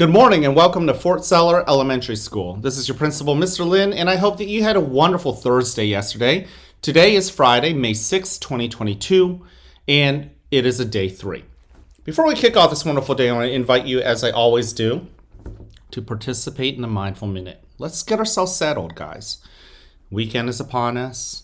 Good morning and welcome to Fort Seller Elementary School. This is your principal, Mr. Lin, and I hope that you had a wonderful Thursday yesterday. Today is Friday, May 6, 2022, and it is a day 3. Before we kick off this wonderful day, I want to invite you, as I always do, to participate in the Mindful Minute. Let's get ourselves settled, guys. Weekend is upon us.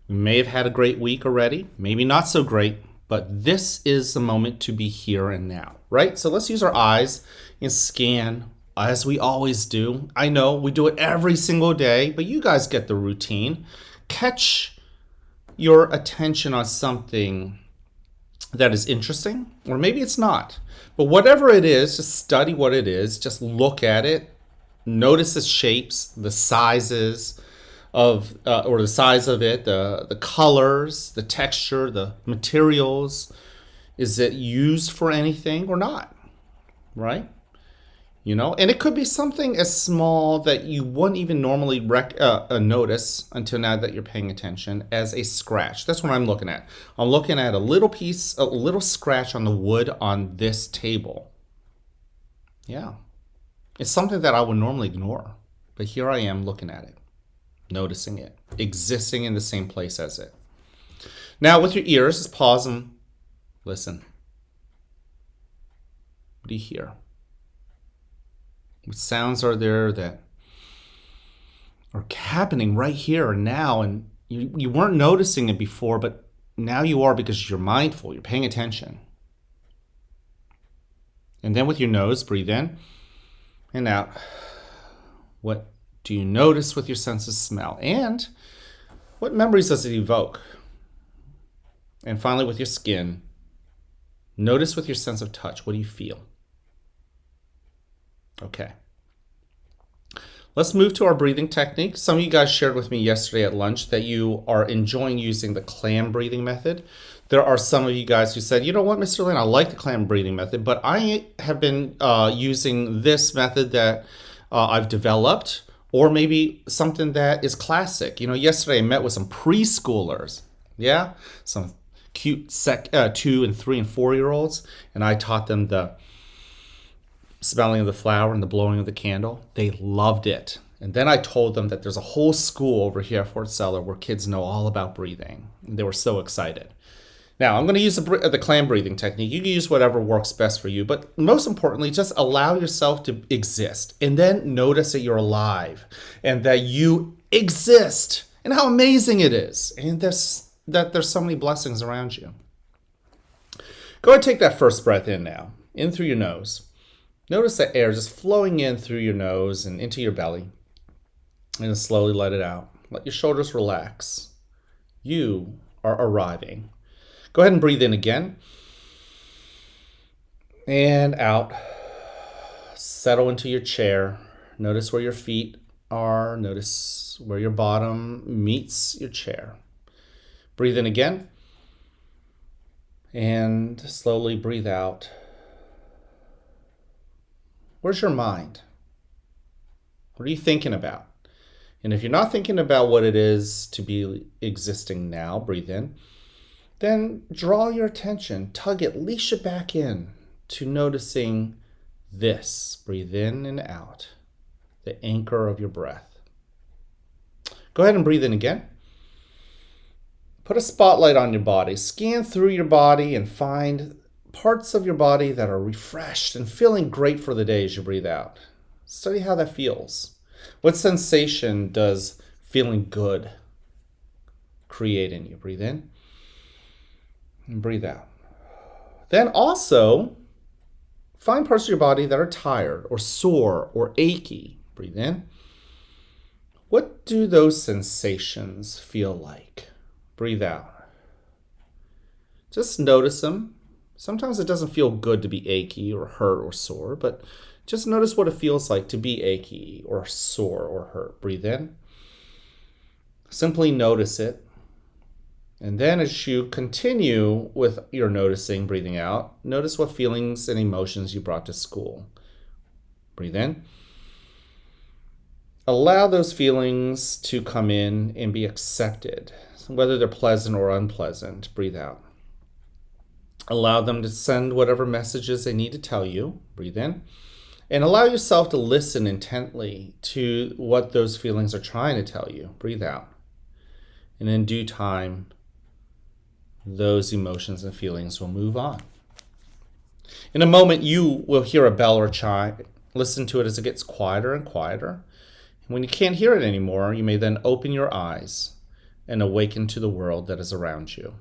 We may have had a great week already, maybe not so great, but this is the moment to be here and now, right? So let's use our eyes and scan as we always do. I know we do it every single day, but you guys get the routine. Catch your attention on something that is interesting, or maybe it's not. But whatever it is, just study what it is. Just look at it. Notice the shapes, the sizes of, or the size of it, the colors, the texture, the materials. Is it used for anything or not? Right? You know, and it could be something as small that you wouldn't even normally notice until now that you're paying attention, as a scratch. That's what I'm looking at. I'm looking at a little scratch on the wood on this table. Yeah. It's something that I would normally ignore, but here I am looking at it, noticing it, existing in the same place as it. Now with your ears, just pause and listen. What do you hear? What sounds are there that are happening right here and now? And you weren't noticing it before, but now you are because you're mindful, you're paying attention. And then with your nose, breathe in and out. What do you notice with your sense of smell? And what memories does it evoke? And finally, with your skin, notice with your sense of touch. What do you feel? Okay. Let's move to our breathing technique. Some of you guys shared with me yesterday at lunch that you are enjoying using the Clam breathing method. There are some of you guys who said, you know what, Mr. Lin, I like the Clam breathing method, but I have been using this method that I've developed, or maybe something that is classic. You know, yesterday I met with some preschoolers, some cute 2 and 3 and 4-year-olds, and I taught them the smelling of the flower and the blowing of the candle. They loved it. And then I told them that there's a whole school over here at Fort Seller where kids know all about breathing. And they were so excited. Now, I'm going to use the Clam breathing technique. You can use whatever works best for you, but most importantly, just allow yourself to exist, and then notice that you're alive and that you exist and how amazing it is, and that there's so many blessings around you. Go ahead and take that first breath in now, in through your nose. Notice that air just flowing in through your nose and into your belly, and then slowly let it out. Let your shoulders relax. You are arriving. Go ahead and breathe in again. And out. Settle into your chair. Notice where your feet are. Notice where your bottom meets your chair. Breathe in again. And slowly breathe out. Where's your mind? What are you thinking about? And if you're not thinking about what it is to be existing now, breathe in. Then draw your attention, tug it, leash it back in to noticing this. Breathe in and out, the anchor of your breath. Go ahead and breathe in again. Put a spotlight on your body. Scan through your body and find parts of your body that are refreshed and feeling great for the day as you breathe out. Study how that feels. What sensation does feeling good create in you? Breathe in. And breathe out. Then also find parts of your body that are tired or sore or achy. Breathe in. What do those sensations feel like? Breathe out. Just notice them. Sometimes it doesn't feel good to be achy or hurt or sore, but just notice what it feels like to be achy or sore or hurt. Breathe in. Simply notice it. And then as you continue with your noticing, breathing out, notice what feelings and emotions you brought to school. Breathe in. Allow those feelings to come in and be accepted, whether they're pleasant or unpleasant. Breathe out. Allow them to send whatever messages they need to tell you. Breathe in. And allow yourself to listen intently to what those feelings are trying to tell you. Breathe out. And in due time, those emotions and feelings will move on. In a moment, you will hear a bell or a chime. Listen to it as it gets quieter and quieter. And when you can't hear it anymore, you may then open your eyes and awaken to the world that is around you.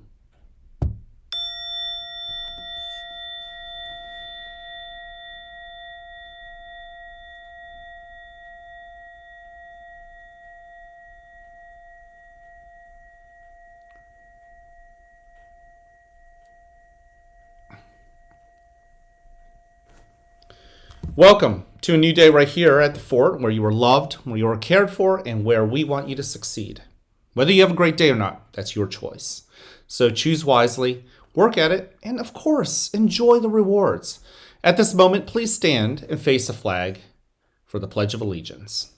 Welcome to a new day right here at the fort, where you are loved, where you are cared for, and where we want you to succeed. Whether you have a great day or not, that's your choice. So choose wisely, work at it, and of course, enjoy the rewards. At this moment, please stand and face the flag for the Pledge of Allegiance.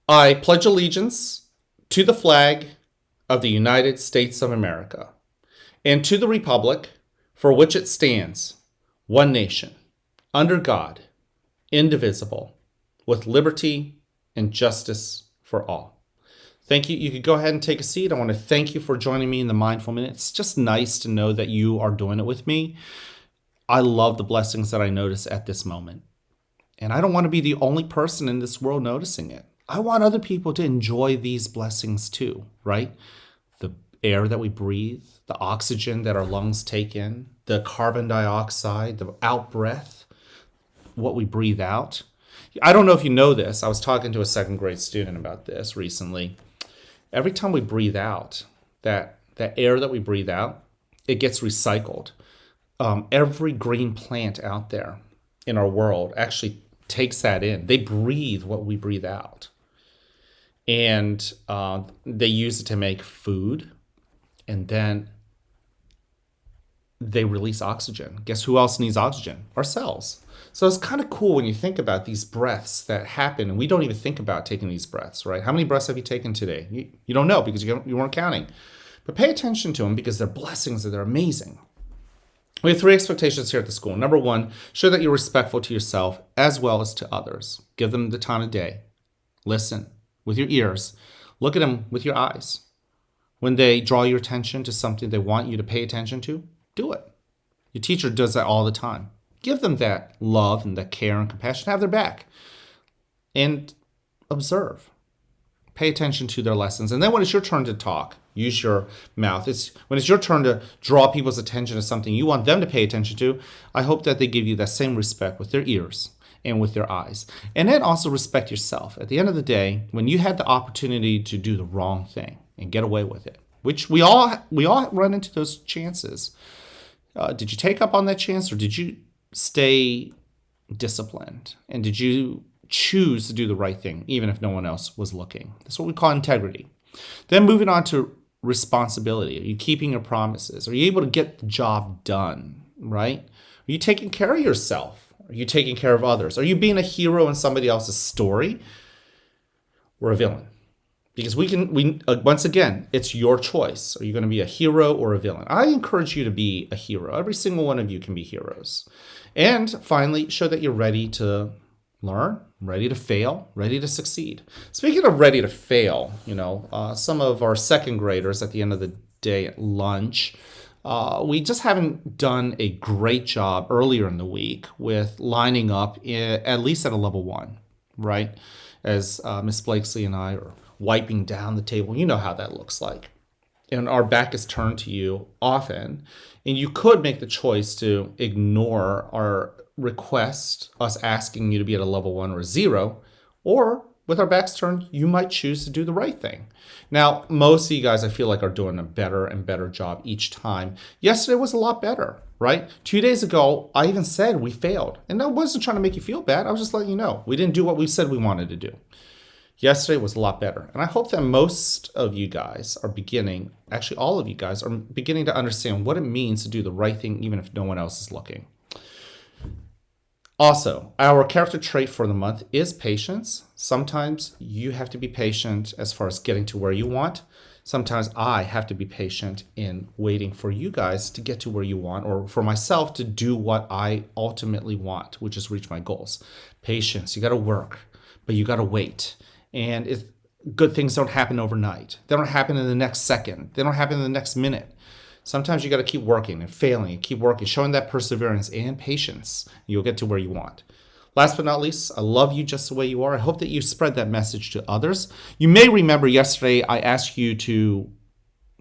I pledge allegiance to the flag of the United States of America and to the republic for which it stands, one nation, under God, indivisible, with liberty and justice for all. Thank you. You could go ahead and take a seat. I want to thank you for joining me in the Mindful Minute. It's just nice to know that you are doing it with me. I love the blessings that I notice at this moment. And I don't want to be the only person in this world noticing it. I want other people to enjoy these blessings too, right? The air that we breathe, the oxygen that our lungs take in, the carbon dioxide, the out-breath, what we breathe out. I don't know if you know this. I was talking to a second grade student about this recently. Every time we breathe out, that air that we breathe out, it gets recycled. Every green plant out there in our world actually takes that in. They breathe what we breathe out. And they use it to make food. And then they release oxygen. Guess who else needs oxygen? Ourselves. So it's kind of cool when you think about these breaths that happen, and we don't even think about taking these breaths, right? How many breaths have you taken today? You don't know because you weren't counting. But pay attention to them because they're blessings and they're amazing. We have 3 expectations here at the school. Number 1, show that you're respectful to yourself as well as to others. Give them the time of day. Listen with your ears. Look at them with your eyes. When they draw your attention to something they want you to pay attention to, do it. Your teacher does that all the time. Give them that love and that care and compassion. Have their back. And observe. Pay attention to their lessons. And then when it's your turn to talk, use your mouth. When it's your turn to draw people's attention to something you want them to pay attention to, I hope that they give you that same respect with their ears and with their eyes. And then also respect yourself. At the end of the day, when you had the opportunity to do the wrong thing and get away with it, which we all run into those chances. Did you take up on that chance, or did you stay disciplined? And did you choose to do the right thing, even if no one else was looking? That's what we call integrity. Then moving on to responsibility. Are you keeping your promises? Are you able to get the job done, right? Are you taking care of yourself? Are you taking care of others? Are you being a hero in somebody else's story or a villain? Because once again, it's your choice. Are you going to be a hero or a villain? I encourage you to be a hero. Every single one of you can be heroes. And finally, show that you're ready to learn, ready to fail, ready to succeed. Speaking of ready to fail, some of our second graders at the end of the day at lunch, we just haven't done a great job earlier in the week with lining up at least at a level 1, right? As Miss Blakesley and I are wiping down the table. You know how that looks like. And our back is turned to you often. And you could make the choice to ignore our request, us asking you to be at a level 1 or a 0, or with our backs turned, you might choose to do the right thing. Now, most of you guys, I feel like, are doing a better and better job each time. Yesterday was a lot better, right? 2 days ago, I even said we failed. And I wasn't trying to make you feel bad. I was just letting you know. We didn't do what we said we wanted to do. Yesterday was a lot better. And I hope that most of you guys are beginning, actually all of you guys, are beginning to understand what it means to do the right thing even if no one else is looking. Also, our character trait for the month is patience. Sometimes you have to be patient as far as getting to where you want. Sometimes I have to be patient in waiting for you guys to get to where you want, or for myself to do what I ultimately want, which is reach my goals. Patience, you got to work, but you got to wait. And good things don't happen overnight. They don't happen in the next second. They don't happen in the next minute. Sometimes you got to keep working and failing and keep working, showing that perseverance and patience. You'll get to where you want. Last but not least, I love you just the way you are. I hope that you spread that message to others. You may remember yesterday I asked you to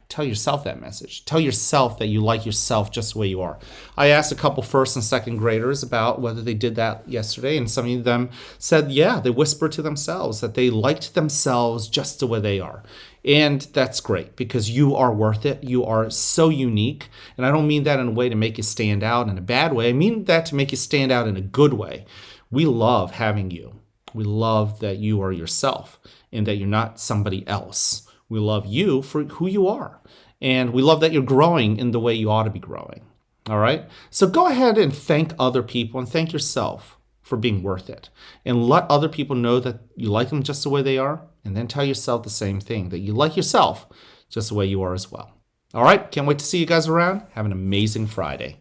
tell yourself that message. Tell yourself that you like yourself just the way you are. I asked a couple first and second graders about whether they did that yesterday, and some of them said, yeah, they whispered to themselves that they liked themselves just the way they are. And that's great because you are worth it. You are so unique. And I don't mean that in a way to make you stand out in a bad way. I mean that to make you stand out in a good way. We love having you. We love that you are yourself and that you're not somebody else. We love you for who you are. And we love that you're growing in the way you ought to be growing. All right? So go ahead and thank other people and thank yourself for being worth it. And let other people know that you like them just the way they are. And then tell yourself the same thing, that you like yourself just the way you are as well. All right? Can't wait to see you guys around. Have an amazing Friday.